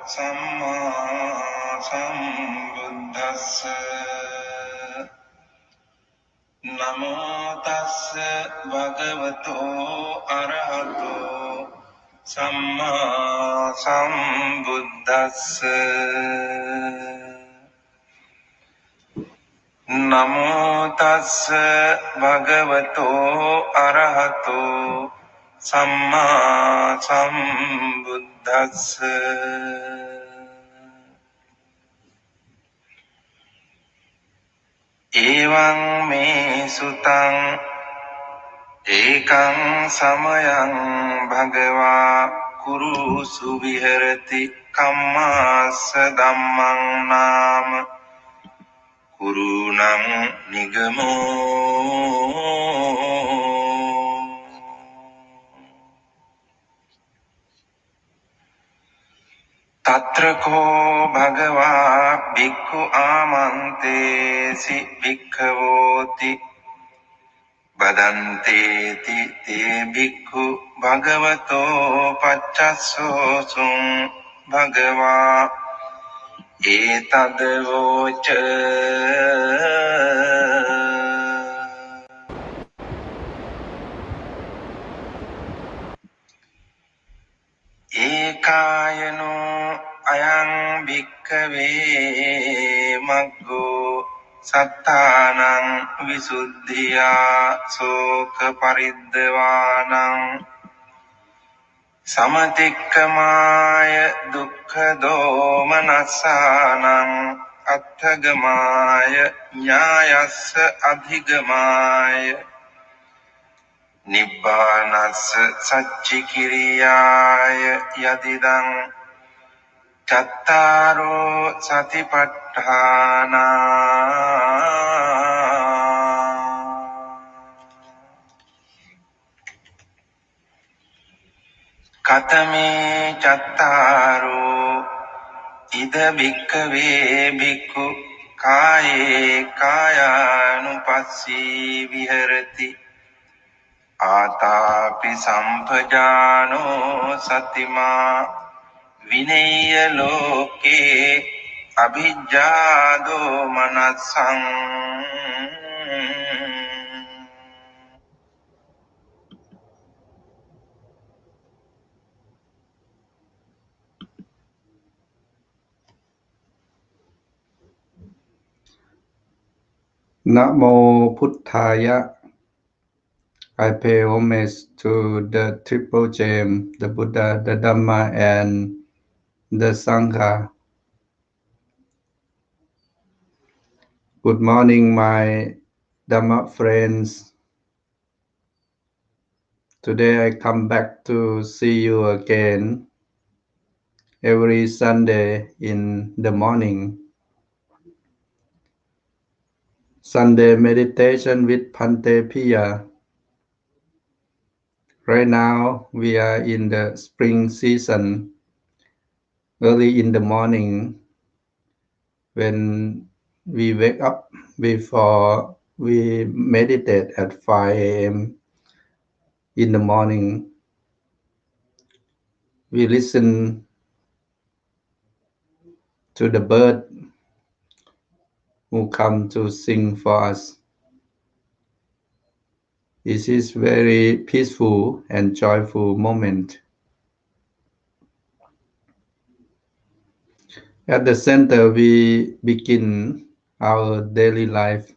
Samma Sambuddhassa Namo Tassa Bhagavato Arahato Samma Sambuddhassa Namo Tassa Bhagavato Arahato Samma Sambuddhassa Evaṁ me sutaṁ ekang samayaṁ bhagavā kurusu viharati kammassa dhammaṁ nāma kurunam nigamo tatra ko bhagavā bhikkhu āmantesi bhikkhavoti badante ti te bhikkhu bhagavato paccassosun bhagavā etadavoca ekayano ayang bhikkave maggo sattanang visuddhiya soka pariddhavānaṁ samatikkamāya dukkha domanasānaṁ atthagamāya ñāyassa adhigamāya nibbānassa saccikiriyāya yadidaṁ cattaro satipatthānā katame cattaro ida bhikkave bhikkhu kāye kāyanupassī viharati ātāpi sampajāno satimā vinaya loke abhijjādo manasaṁ Namo Buddhaya. I pay homage to the Triple Gem, the Buddha, the Dhamma, and the Sangha. Good morning, my Dhamma friends. Today I come back to see you again every Sunday in the morning. Sunday meditation with Bhante Piya. Right now we are in the spring season, early in the morning when we wake up before we meditate at 5 a.m. in the morning. We listen to the bird who come to sing for us. This is very peaceful and joyful moment. At the center, we begin our daily life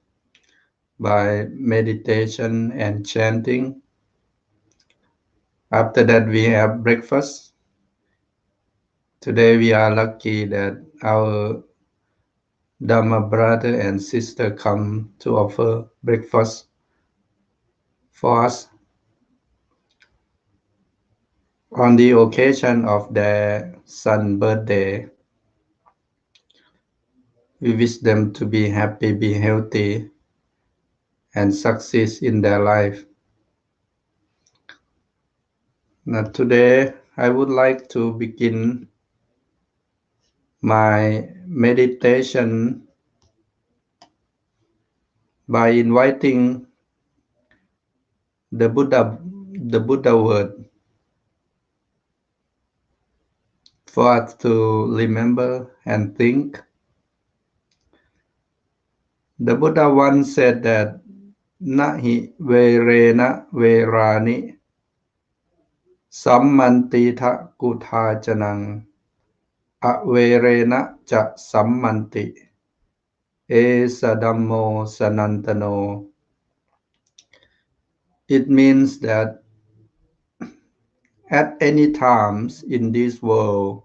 by meditation and chanting. After that, we have breakfast. Today, we are lucky that our Dhamma brother and sister come to offer breakfast for us. On the occasion of their son's birthday, we wish them to be happy, be healthy, and succeed in their life. Now today, I would like to begin my meditation by inviting the Buddha word. for us to remember and think. The Buddha once said that Nahi verena verani sammanti kutha janang averena cha sammanti esa dhammo sanantano. It means that at any times in this world,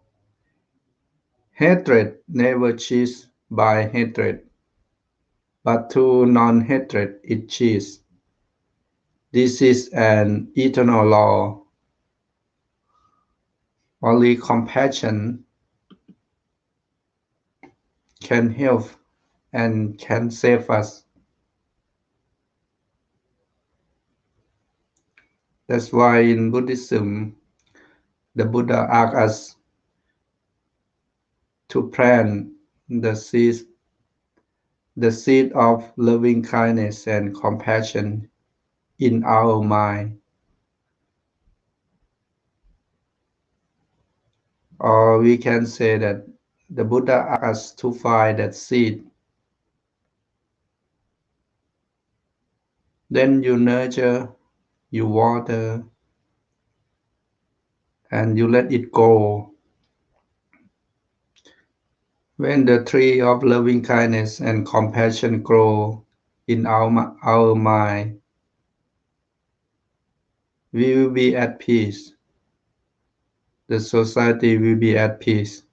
hatred never cheats by hatred, but through non-hatred it cheats. This is an eternal law. Only compassion can help and can save us. That's why in Buddhism, the Buddha asks us to plant the seed, the seed of loving kindness and compassion in our mind. Or we can say that the Buddha asks us to find that seed. Then you nurture, you water, and you let it go. When the tree of loving kindness and compassion grow in our mind, we will be at peace. The society will be at peace.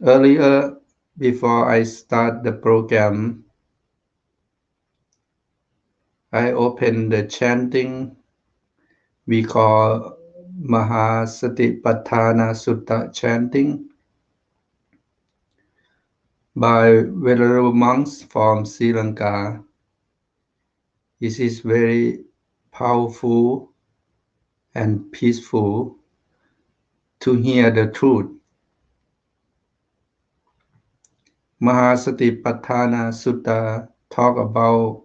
Earlier, before I start the program, I opened the chanting we call Mahasatipatthana Sutta chanting by venerable monks from Sri Lanka. This is very powerful and peaceful to hear the truth. Mahasatipatthana Sutta talk about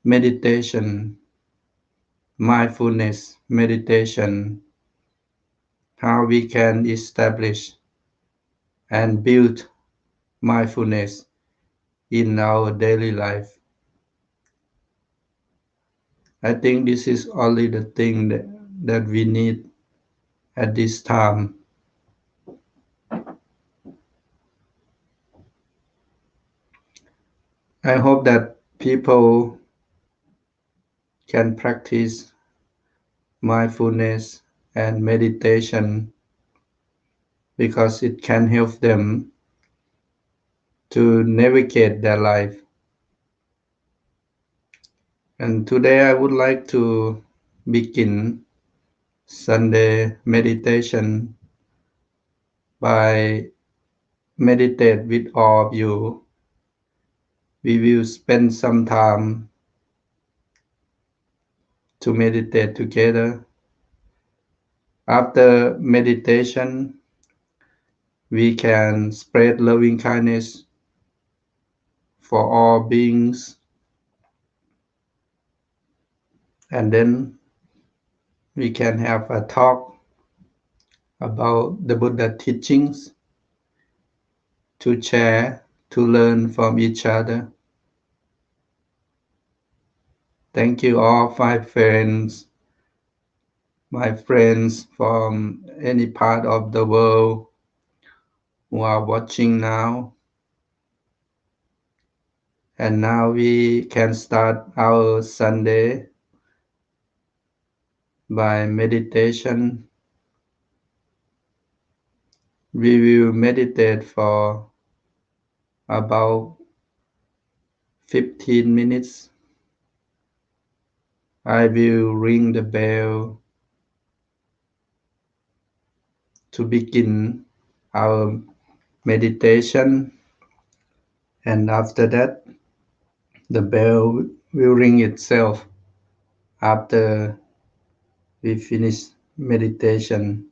meditation, mindfulness meditation, how we can establish and build mindfulness in our daily life. I think this is only the thing that we need at this time. I hope that people can practice mindfulness and meditation because it can help them to navigate their life. And today I would like to begin Sunday meditation by meditate with all of you. We will spend some time to meditate together. After meditation, we can spread loving kindness for all beings, and then we can have a talk about the Buddha teachings to share, to learn from each other. Thank you all my friends from any part of the world who are watching now. And now we can start our Sunday by meditation. We will meditate for about 15 minutes. I will ring the bell to begin our meditation, and after that, the bell will ring itself after we finish meditation.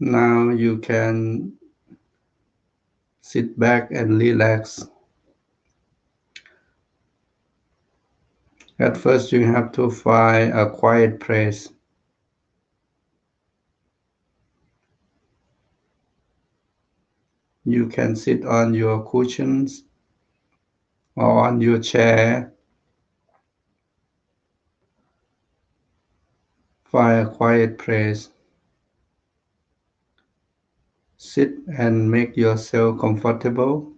Now you can sit back and relax. At first, you have to find a quiet place. You can sit on your cushions or on your chair. Find a quiet place. Sit and make yourself comfortable.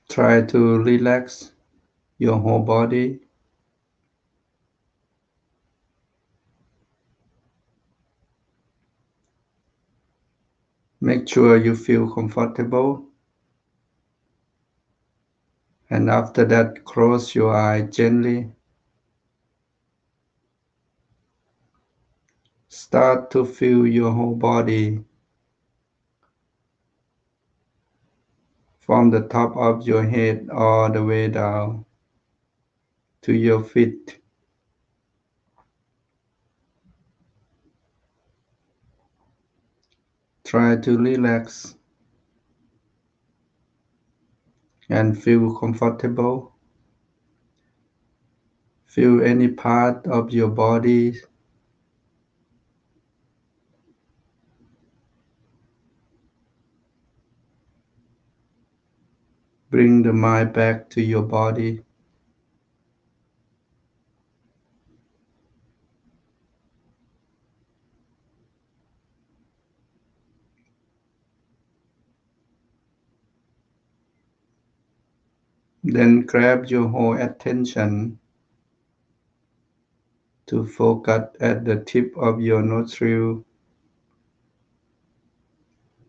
Try to relax your whole body. Make sure you feel comfortable. And after that, close your eye gently. Start to feel your whole body from the top of your head all the way down to your feet. Try to relax and feel comfortable. Feel any part of your body. Bring the mind back to your body. Then grab your whole attention to focus at the tip of your nostril.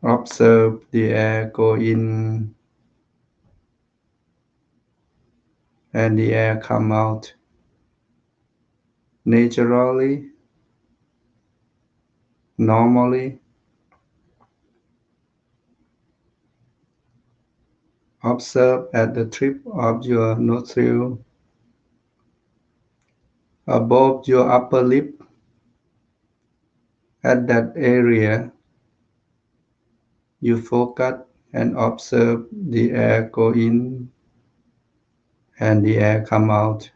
Observe the air go in and the air come out naturally, normally. Observe at the tip of your nostril, above your upper lip, at that area. You focus and observe the air go in and the air come out.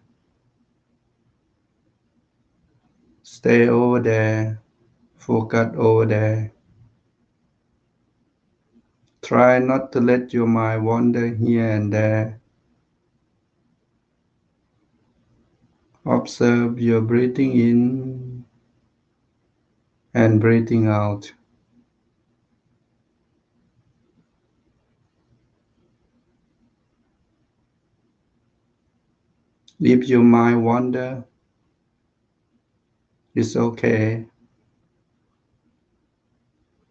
Stay over there, focus over there. Try not to let your mind wander here and there. Observe your breathing in and breathing out. If your mind wander, it's okay.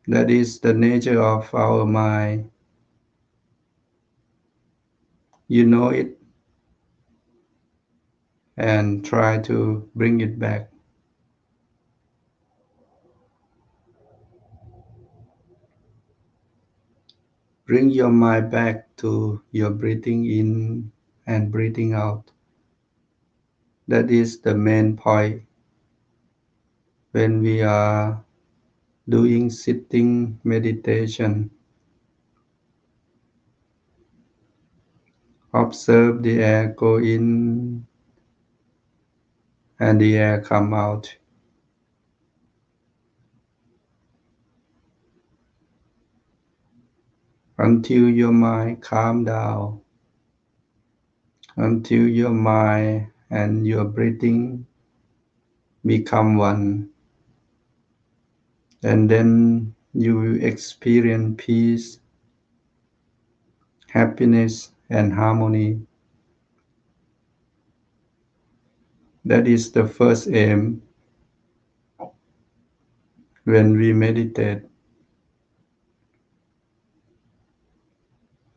That is the nature of our mind. You know it and try to bring it back. Bring your mind back to your breathing in and breathing out. That is the main point when we are doing sitting meditation. Observe the air go in and the air come out. Until your mind calm down, until your mind and your breathing become one. And then you will experience peace, happiness, and harmony. That is the first aim when we meditate.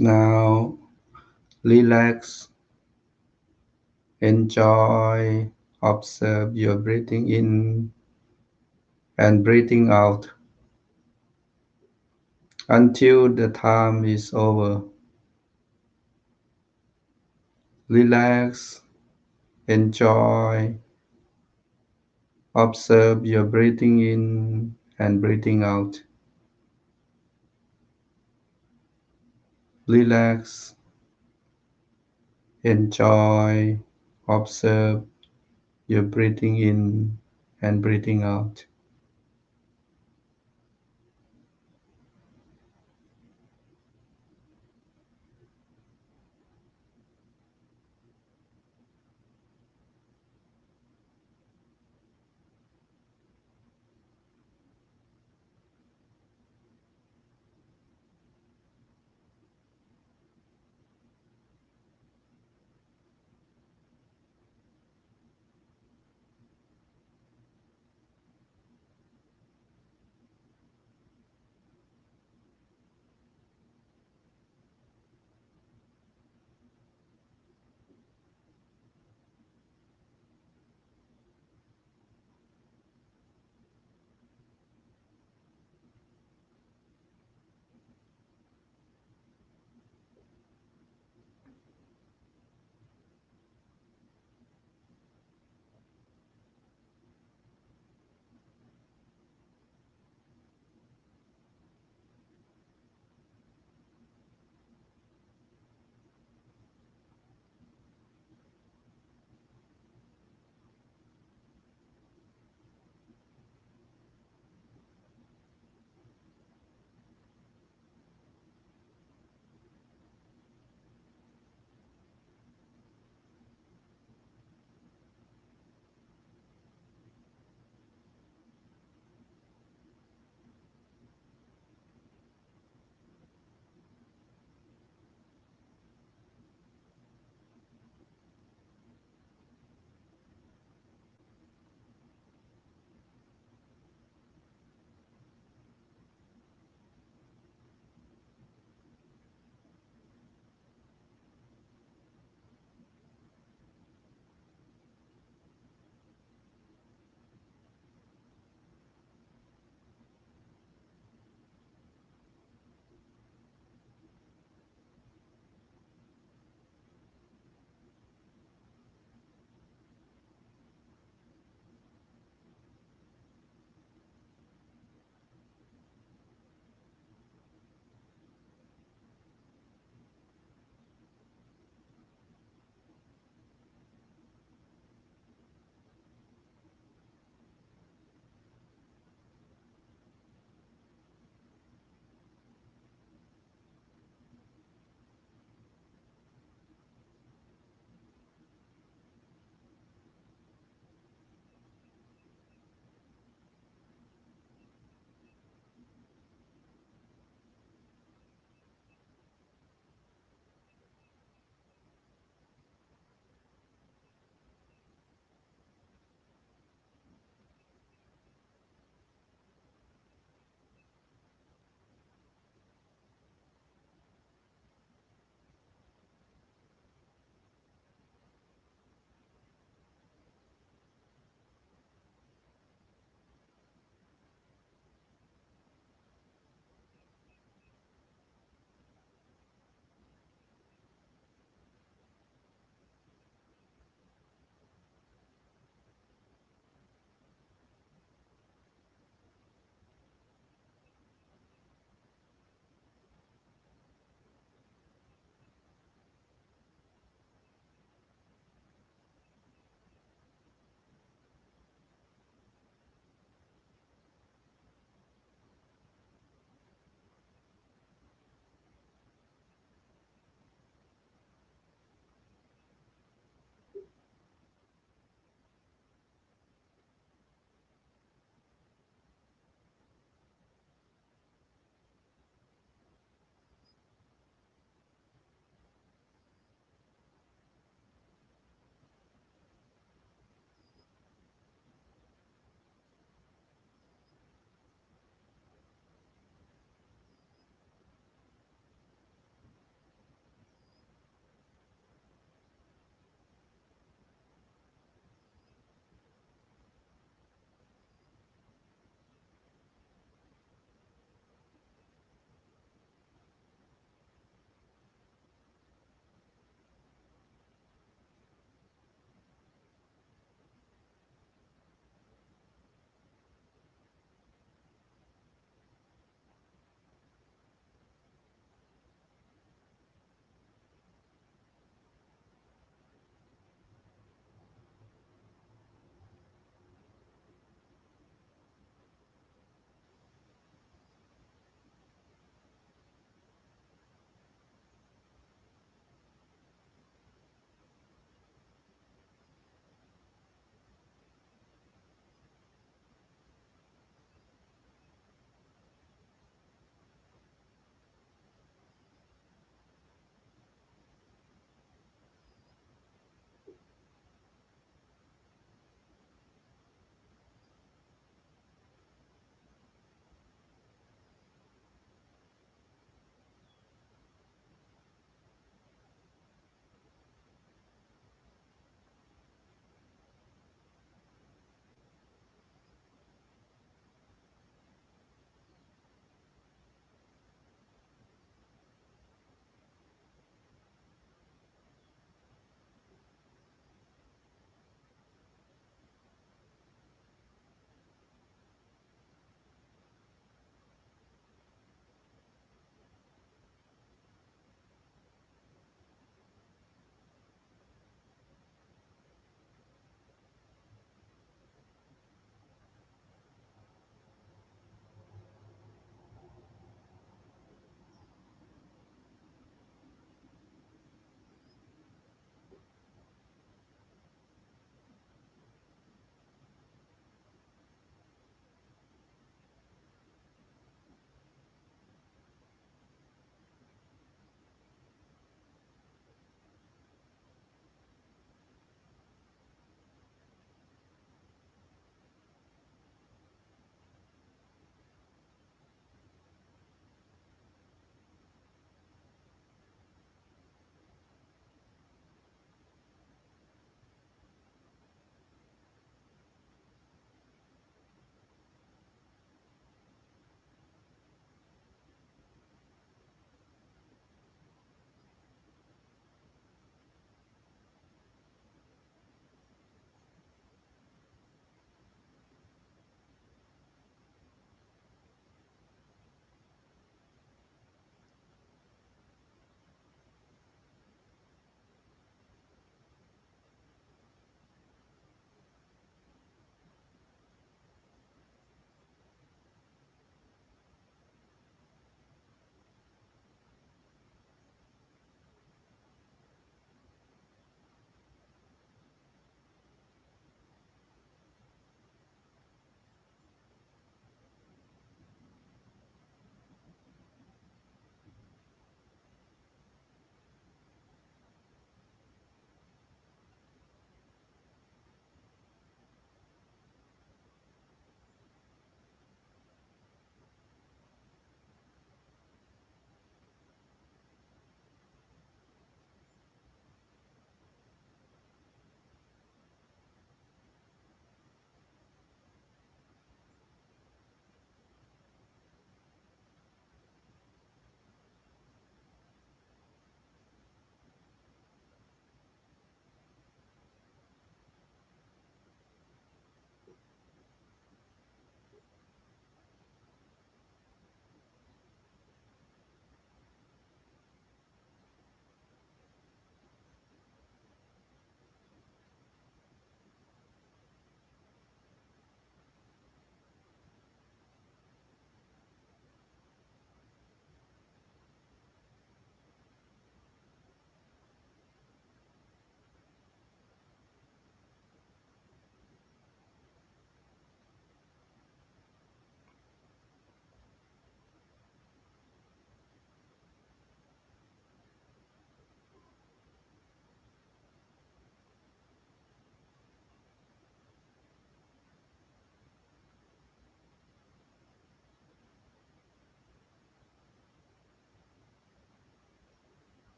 Now, relax, enjoy, observe your breathing in and breathing out until the time is over. Relax, enjoy, Observe your breathing in and breathing out. Relax, enjoy, observe your breathing in and breathing out.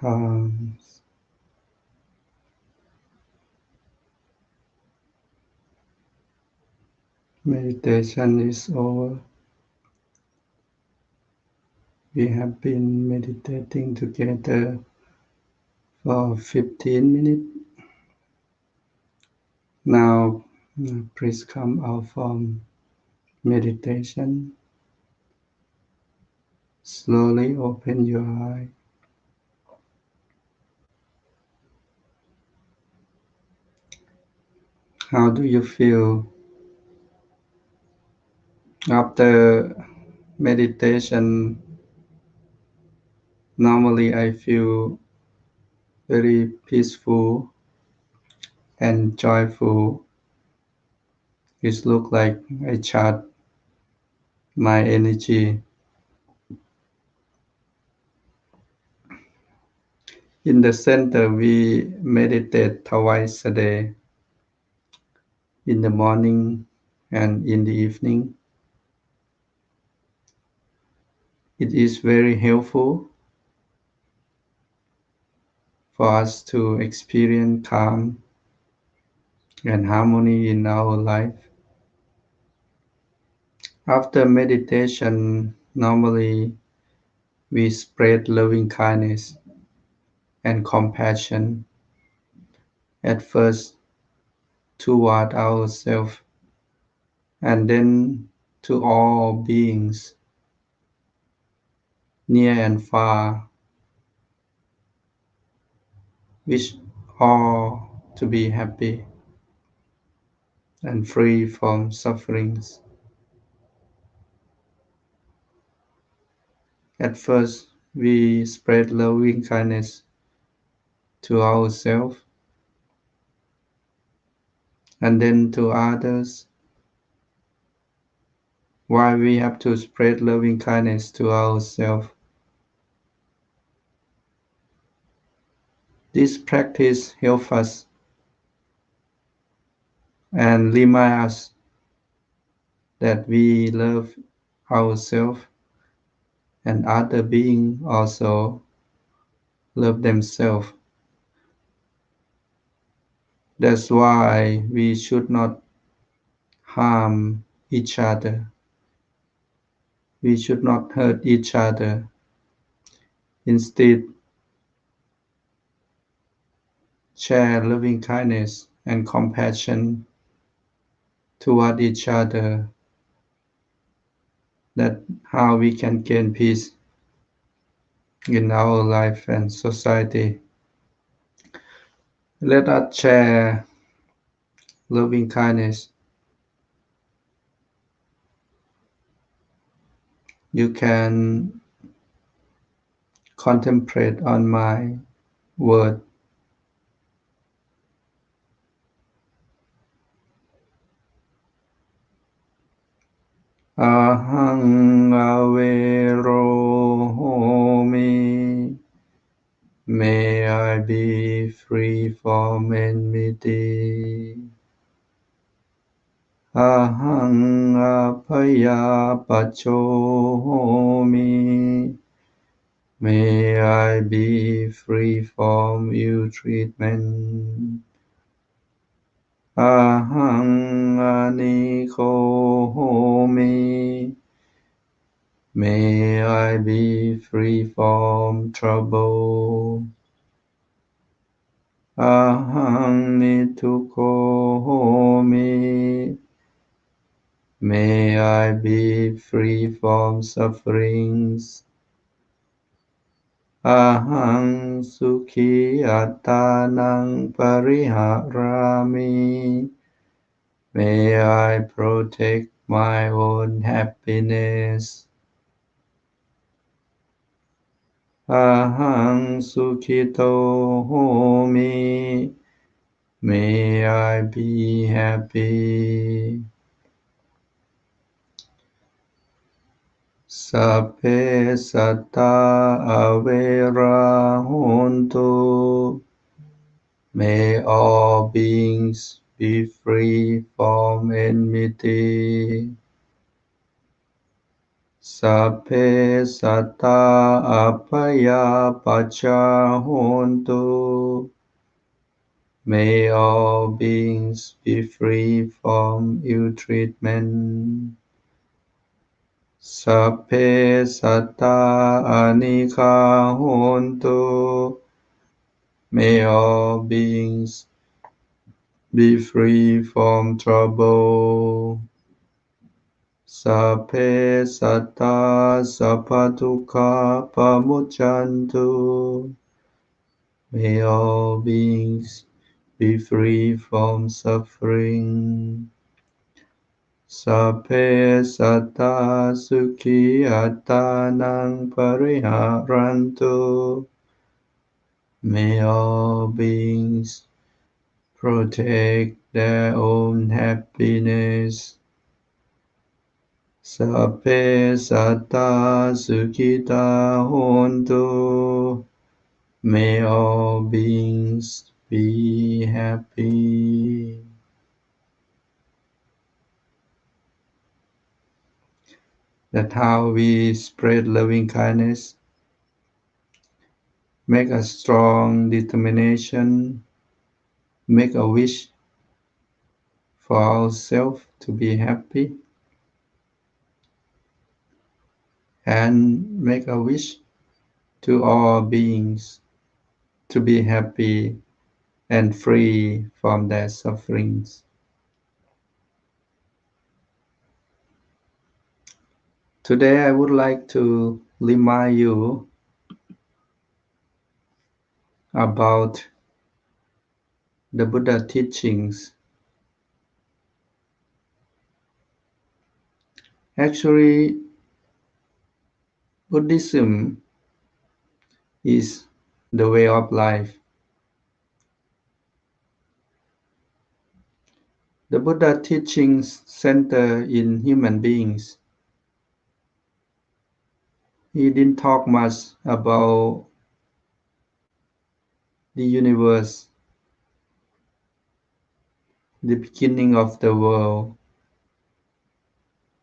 times. Meditation is over. We have been meditating together for 15 minutes. Now, please come out from meditation. Slowly open your eye. How do you feel after meditation? Normally, I feel very peaceful and joyful. It looks like I charge my energy. In the center, we meditate twice a day, in the morning and in the evening. It is very helpful for us to experience calm and harmony in our life. After meditation, normally we spread loving kindness and compassion at first toward ourselves and then to all beings, near and far, wish all to be happy and free from sufferings. At first, we spread loving kindness to ourselves and then to others. Why we have to spread loving kindness to ourselves? This practice helps us and remind us that we love ourselves and other beings also love themselves. That's why we should not harm each other. We should not hurt each other. Instead, share loving kindness and compassion toward each other. That's how we can gain peace in our life and society. Let us share loving kindness. You can contemplate on my word. Ahang avero homi. May I be free from enmity. Ahang apaya pacho homi. May I be free from ill treatment. Ahang aniko homi. May I be free from trouble. Ahang nituko homi. May I be free from sufferings. Ahang sukhi attanang pariharami. May I protect my own happiness. Ahang sukhito homi. May I be happy. Sape satta avera hontu. May all beings be free from enmity. Sappe satta apaya pacha hontu. May all beings be free from ill treatment. Sappe satta anika hontu. May all beings be free from trouble. Sappe satta sappatukkha pamucchantu. May all beings be free from suffering. Sappe satta sukhi attanang pariharantu. May all beings protect their own happiness. Sappe satta sukhita hontu. May all beings be happy. That's how we spread loving kindness, make a strong determination, make a wish for ourselves to be happy, and make a wish to all beings to be happy and free from their sufferings. Today I would like to remind you about the Buddha teachings. Actually, Buddhism is the way of life. The Buddha teachings center in human beings. He didn't talk much about the universe, the beginning of the world,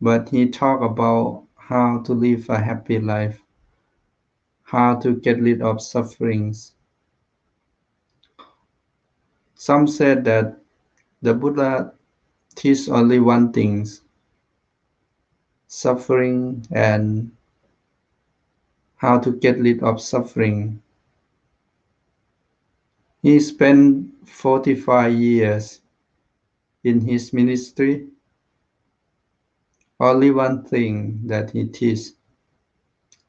but he talked about how to live a happy life, how to get rid of sufferings. Some said that the Buddha teach only one thing, suffering and how to get rid of suffering. He spent 45 years in his ministry. Only one thing that he teach,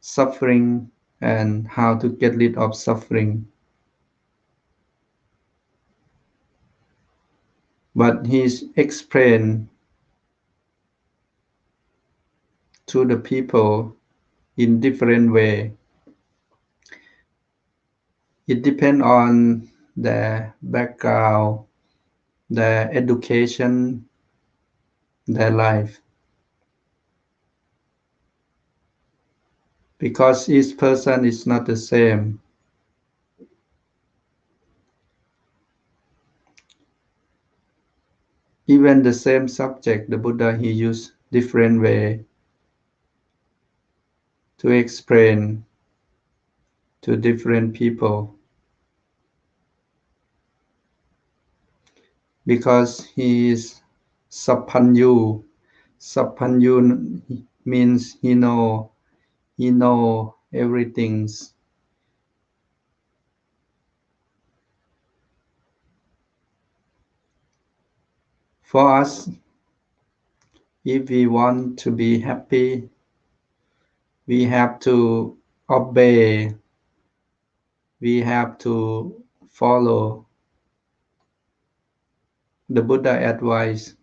suffering and how to get rid of suffering. But he explained to the people in different way. It depends on their background, their education, their life. Because each person is not the same. Even the same subject, the Buddha, he used different way to explain to different people. Because he is Sapanyu. Sapanyu means he know everything. For us, if we want to be happy, we have to obey, we have to follow the Buddha advice.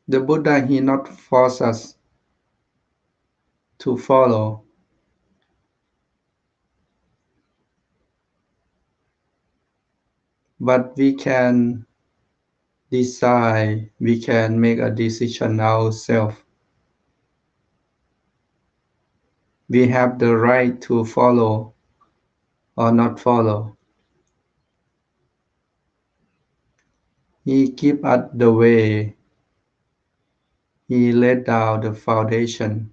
The Buddha, he not force us to follow, but we can decide, we can make a decision ourselves. We have the right to follow or not follow. He give us the way He laid down the foundation.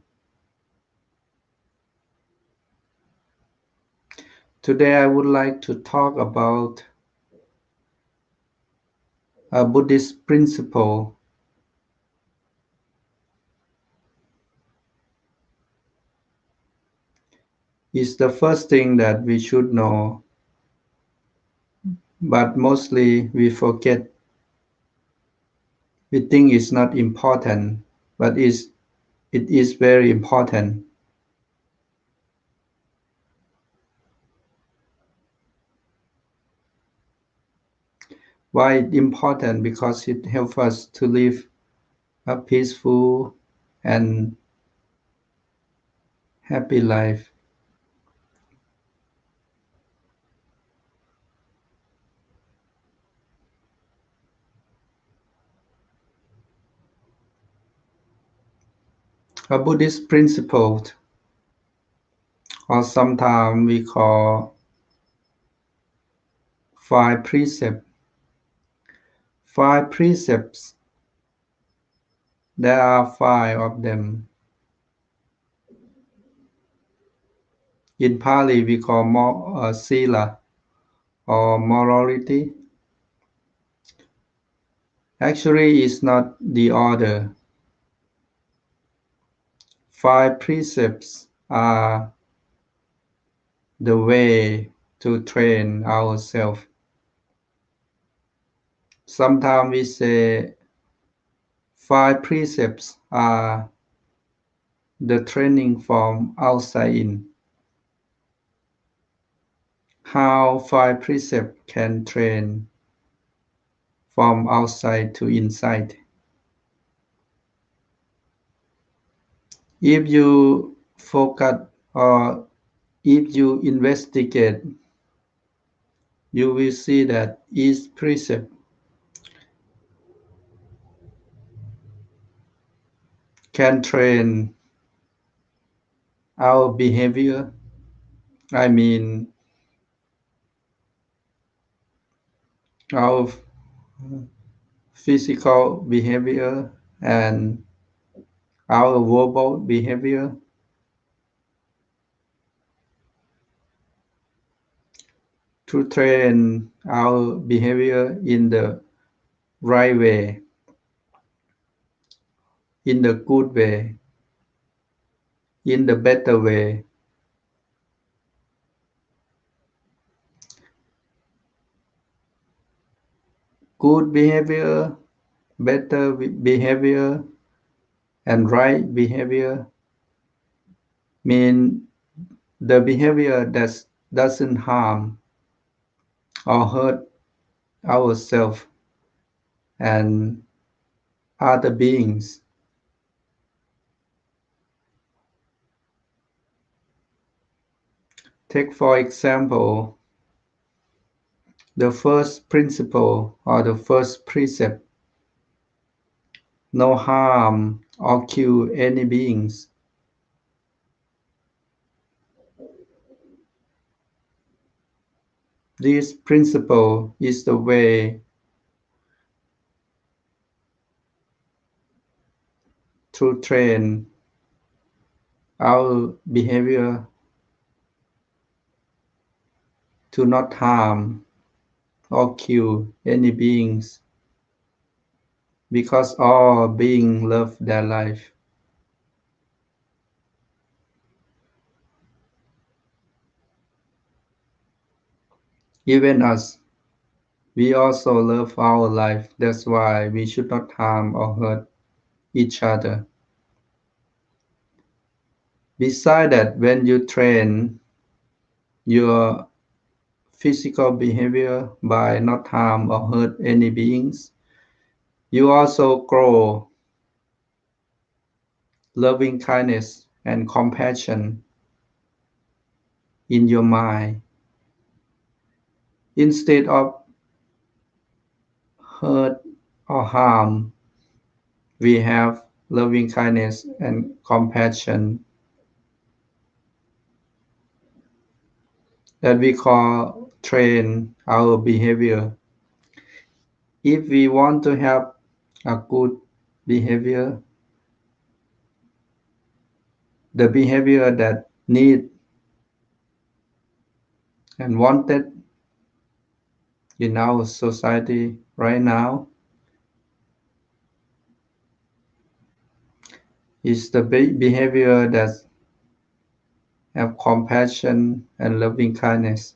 Today I would like to talk about a Buddhist principle. It's the first thing that we should know, but mostly we forget. We think it's not important, but it is very important. Why it's important? Because it helps us to live a peaceful and happy life. A Buddhist principle, or sometimes we call five precepts. Five precepts, there are five of them. In Pali, we call sila or morality. Actually, it's not the order. Five precepts are the way to train ourselves. Sometimes we say five precepts are the training from outside in. How five precepts can train from outside to inside. If you focus or if you investigate, you will see that each precept can train our behavior. I mean, our physical behavior and our verbal behavior to train our behavior in the right way, in the good way, in the better way. Good behavior, better behavior, and right behavior mean the behavior that doesn't harm or hurt ourselves and other beings. Take, for example, the first principle or the first precept: no harm or kill any beings. This principle is the way to train our behavior to not harm or kill any beings, because all beings love their life. Even us, we also love our life. That's why we should not harm or hurt each other. Besides that, when you train your physical behavior by not harm or hurt any beings, you also grow loving kindness and compassion in your mind. Instead of hurt or harm, we have loving kindness and compassion that we call train our behavior. If we want to have a good behavior, the behavior that need and wanted in our society right now is the behavior that have compassion and loving kindness.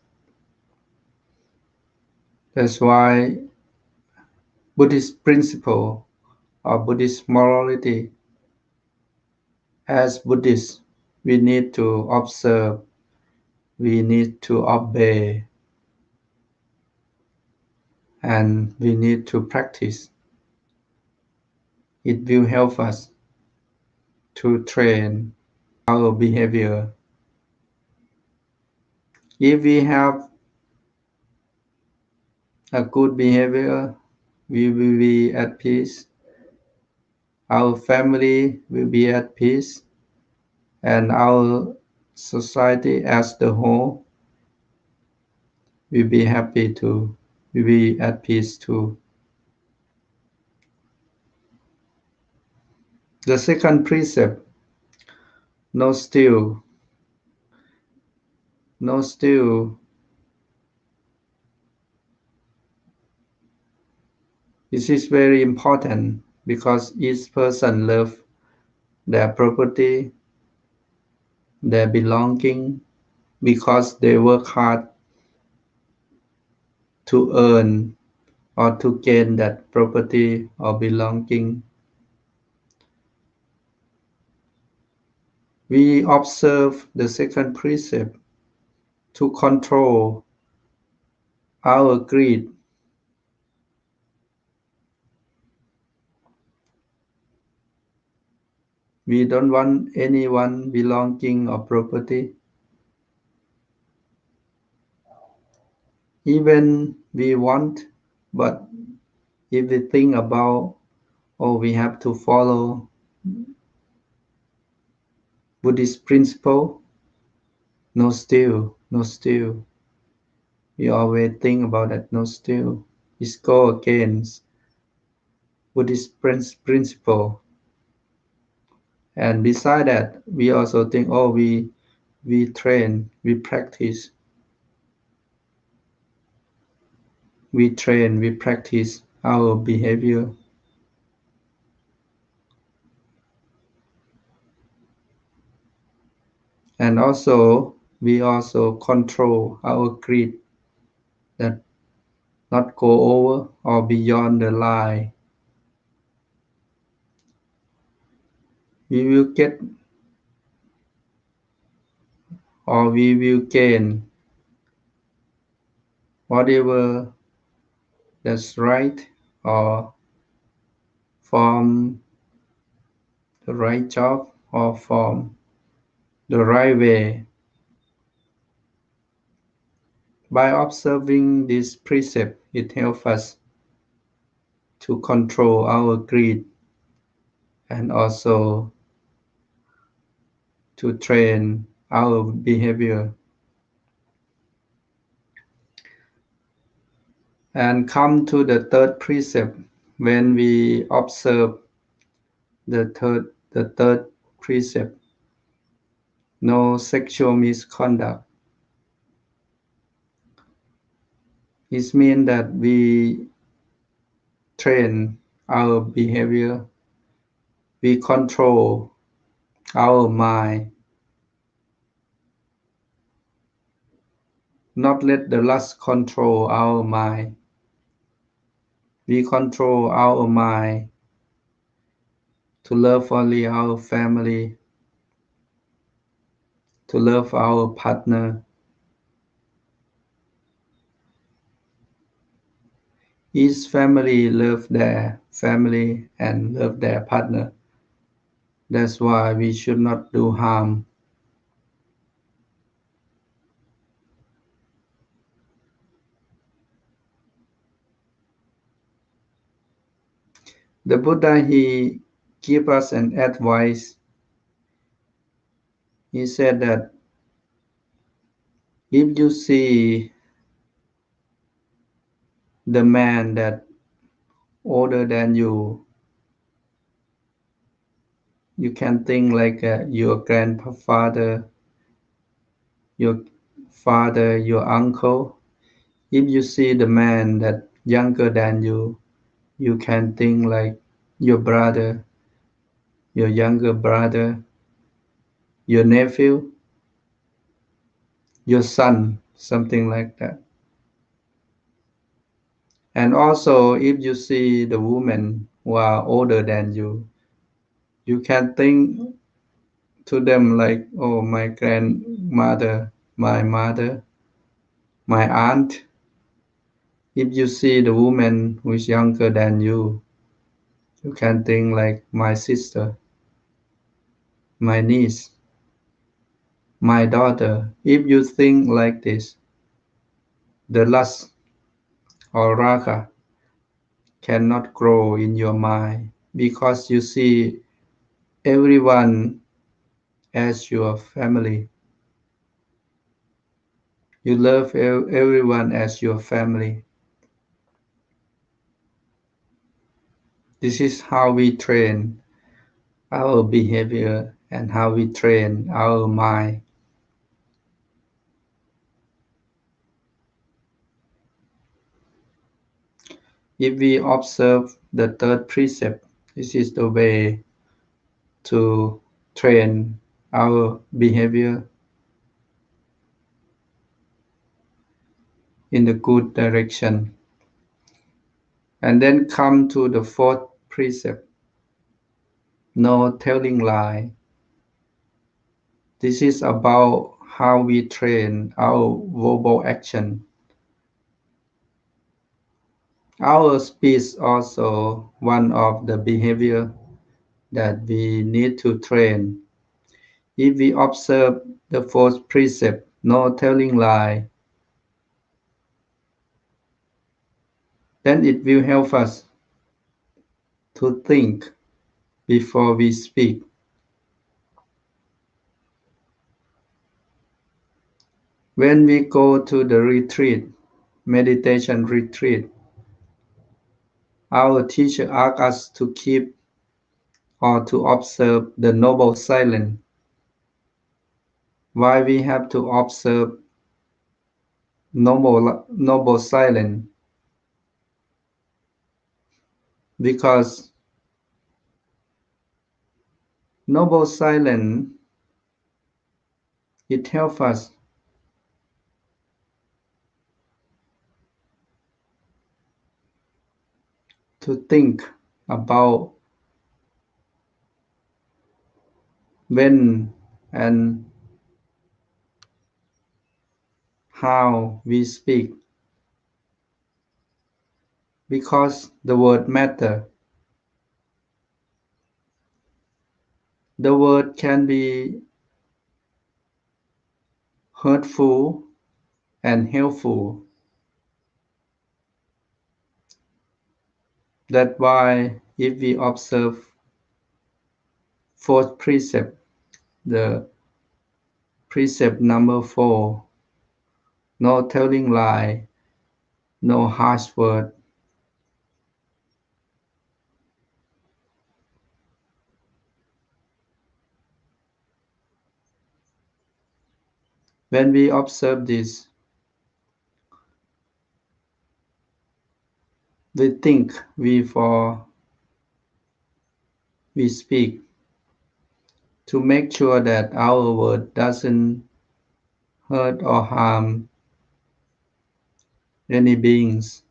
That's why Buddhist principle or Buddhist morality, as Buddhists, we need to observe, we need to obey, and we need to practice. It will help us to train our behavior. If we have a good behavior, we will be at peace, our family will be at peace, and our society as the whole will be happy too, will be at peace too. The second precept, no steal. No steal. This is very important because each person loves their property, their belonging, because they work hard to earn or to gain that property or belonging. We observe the second precept to control our greed. We don't want anyone belonging or property. Even we want, but if we think about, oh, we have to follow Buddhist principle, no steal, no steal. We always think about that, no steal. It go against Buddhist principle. And beside that, we also think, oh, we train, we practice, we practice our behavior. And also, we also control our greed that not go over or beyond the line. We will get or we will gain whatever that's right or from the right job or from the right way. By observing this precept, it helps us to control our greed and also to train our behavior. And come to the third precept. When we observe the third precept, no sexual misconduct. It means that we train our behavior, we control our mind, not let the lust control our mind. We control our mind to love only our family, to love our partner. Each family love their family and love their partner. That's why we should not do harm. The Buddha, he gave us an advice. He said that if you see the man that older than you, You can think like your grandfather, your father, your uncle. If you see the man that younger than you, you can think like your brother, your younger brother, your nephew, your son, something like that. And also, if you see the women who are older than you can think to them like, oh, my grandmother, my mother, my aunt. If you see the woman who is younger than you can think like my sister, my niece, my daughter. If you think like this, the lust or raga cannot grow in your mind because you see everyone as your family. You love everyone as your family. This is how we train our behavior and how we train our mind. If we observe the third precept, this is the way to train our behavior in the good direction. And then come to the fourth precept, no telling lie. This is about how we train our verbal action. Our speech also one of the behavior that we need to train. If we observe the fourth precept, no telling lie, then it will help us to think before we speak. When we go to the retreat, meditation retreat, our teacher asks us to keep or to observe the noble silence. Why we have to observe noble silence? Because noble silence, it helps us to think about when and how we speak, because the word matter. The word can be hurtful and helpful. That's why if we observe fourth precept, the precept number 4, no telling lie, no harsh word. When we observe this, we think before we speak to make sure that our word doesn't hurt or harm any beings.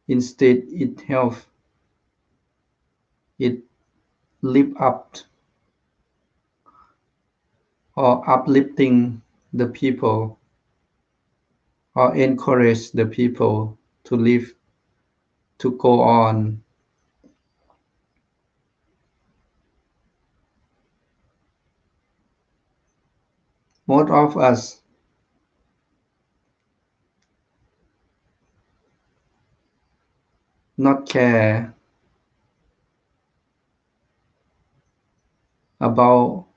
Instead, it helps, it lift up or uplifting the people or encourage the people to live, to go on. Most of us not care about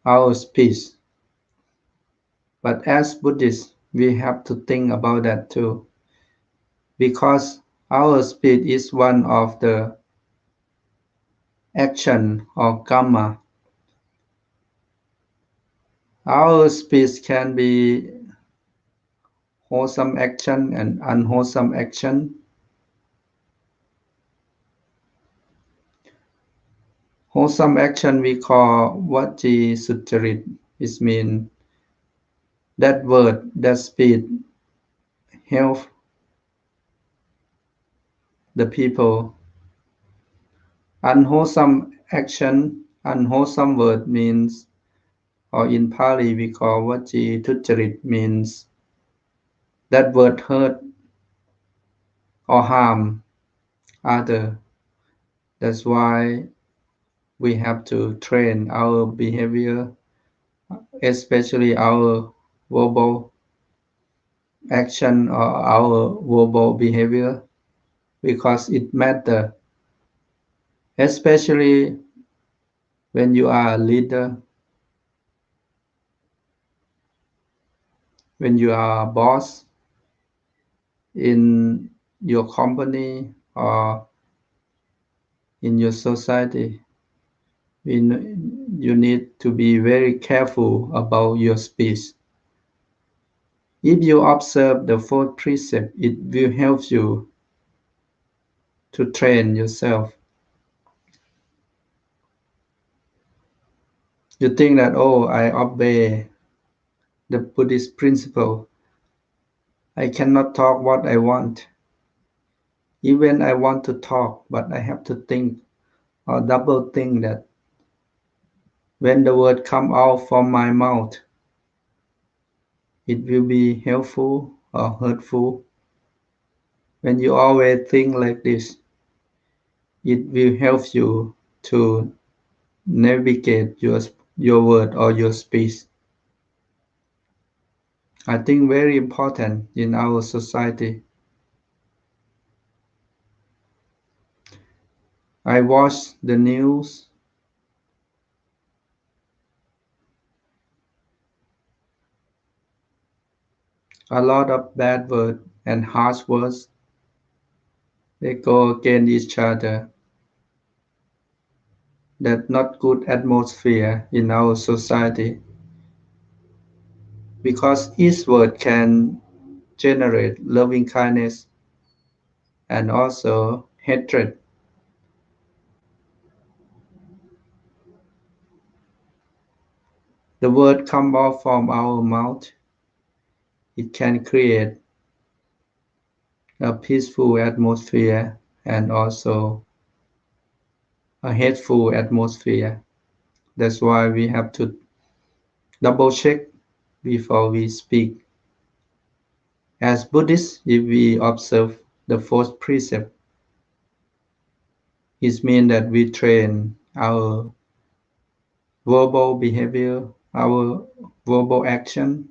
our speech, but as Buddhists, we have to think about that too, because our speech is one of the action or karma. Our speech can be wholesome action and unwholesome action. Wholesome action we call vachi sucharit. It means that word, that speech help the people. Unwholesome action, unwholesome word means, or in Pali we call vachi tucharit means that word hurt or harm other. That's why we have to train our behavior, especially our verbal action or our verbal behavior, because it matters, especially when you are a leader, when you are a boss in your company or in your society. You need to be very careful about your speech. If you observe the fourth precept, it will help you to train yourself. You think that, oh, I obey the Buddhist principle. I cannot talk what I want. Even I want to talk, but I have to think or double think that when the word come out from my mouth, it will be helpful or hurtful. When you always think like this, it will help you to navigate your word or your speech. I think very important in our society. I watch the news. A lot of bad words and harsh words, they go against each other. That not good atmosphere in our society, because each word can generate loving kindness and also hatred. The word come out from our mouth, it can create a peaceful atmosphere and also a hateful atmosphere. That's why we have to double check before we speak. As Buddhists, if we observe the fourth precept, it means that we train our verbal behavior, our verbal action,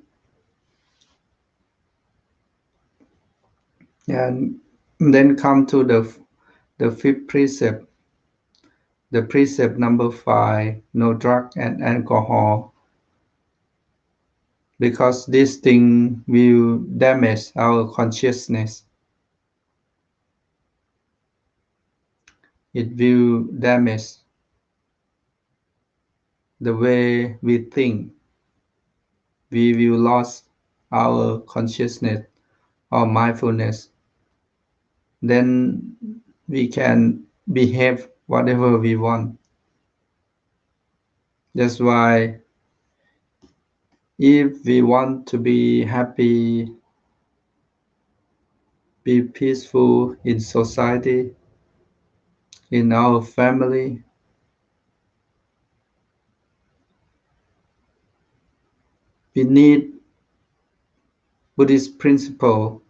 and then come to the fifth precept, the precept number 5, no drug and alcohol, because this thing will damage our consciousness. It will damage the way we think. We will lose our consciousness or mindfulness. Then we can behave whatever we want. That's why if we want to be happy, be peaceful in society, in our family, we need Buddhist principle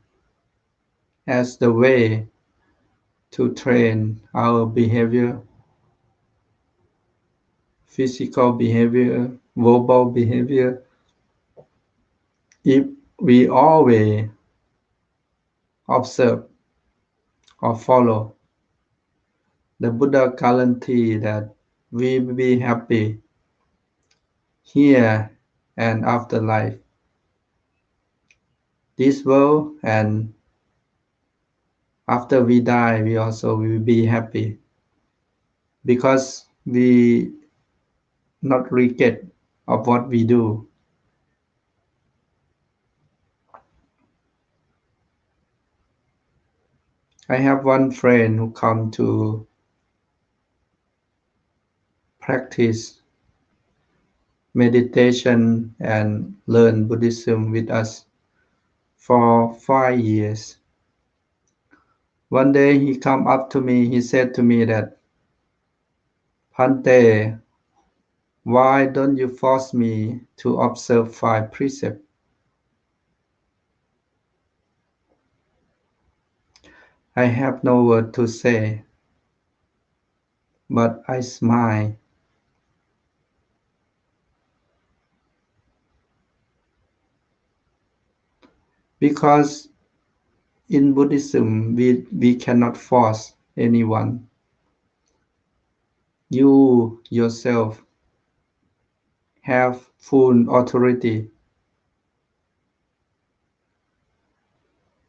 as the way to train our behavior, physical behavior, verbal behavior. If we always observe or follow, the Buddha guarantee that we will be happy here and after life, this world, and after we die, we also will be happy. because we not regret of what we do. I have one friend who come to practice meditation and learn Buddhism with us for 5 years. One day he come up to me, he said to me that, Bhante, why don't you force me to observe 5 precepts? I have no word to say, but I smile because in Buddhism we cannot force anyone. You yourself have full authority.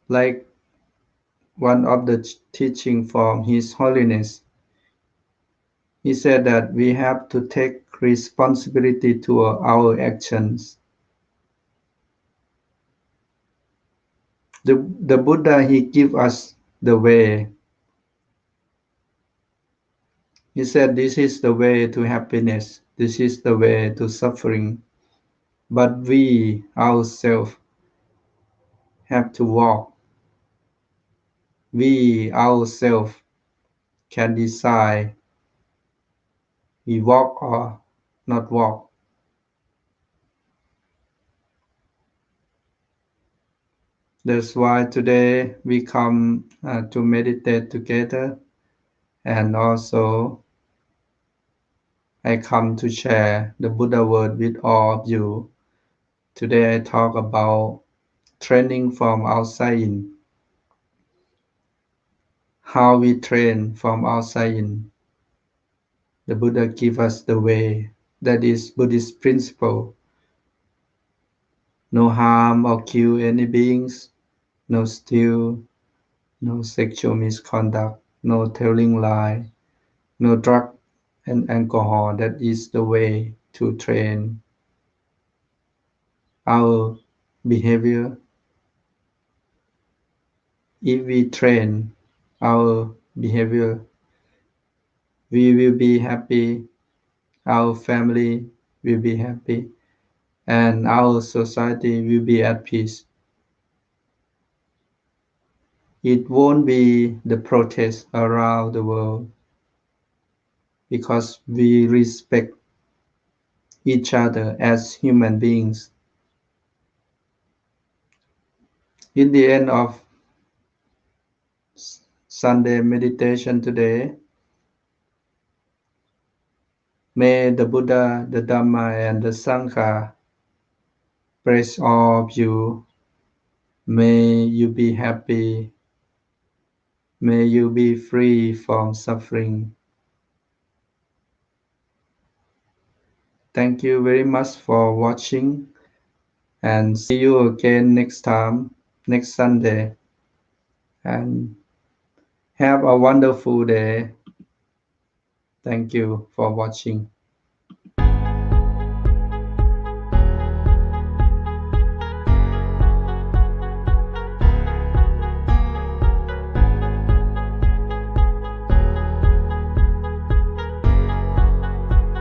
Like one of the teaching from His Holiness, he said that we have to take responsibility to our actions. The Buddha, he give us the way. He said this is the way to happiness, this is the way to suffering. But we ourselves have to walk. We ourselves can decide we walk or not walk. That's why today we come to meditate together, and also I come to share the Buddha word with all of you. Today I talk about training from outside in, how we train from outside in. The Buddha give us the way, that is Buddhist principle. No harm or kill any beings, no steal, no sexual misconduct, no telling lie, no drug and alcohol. That is the way to train our behavior. If we train our behavior, we will be happy, our family will be happy, and our society will be at peace. It won't be the protest around the world because we respect each other as human beings. In the end of Sunday meditation today, may the Buddha, the Dhamma, and the Sangha bless all of you. May you be happy. May you be free from suffering. Thank you very much for watching, and see you again next time, next Sunday. And have a wonderful day. Thank you for watching.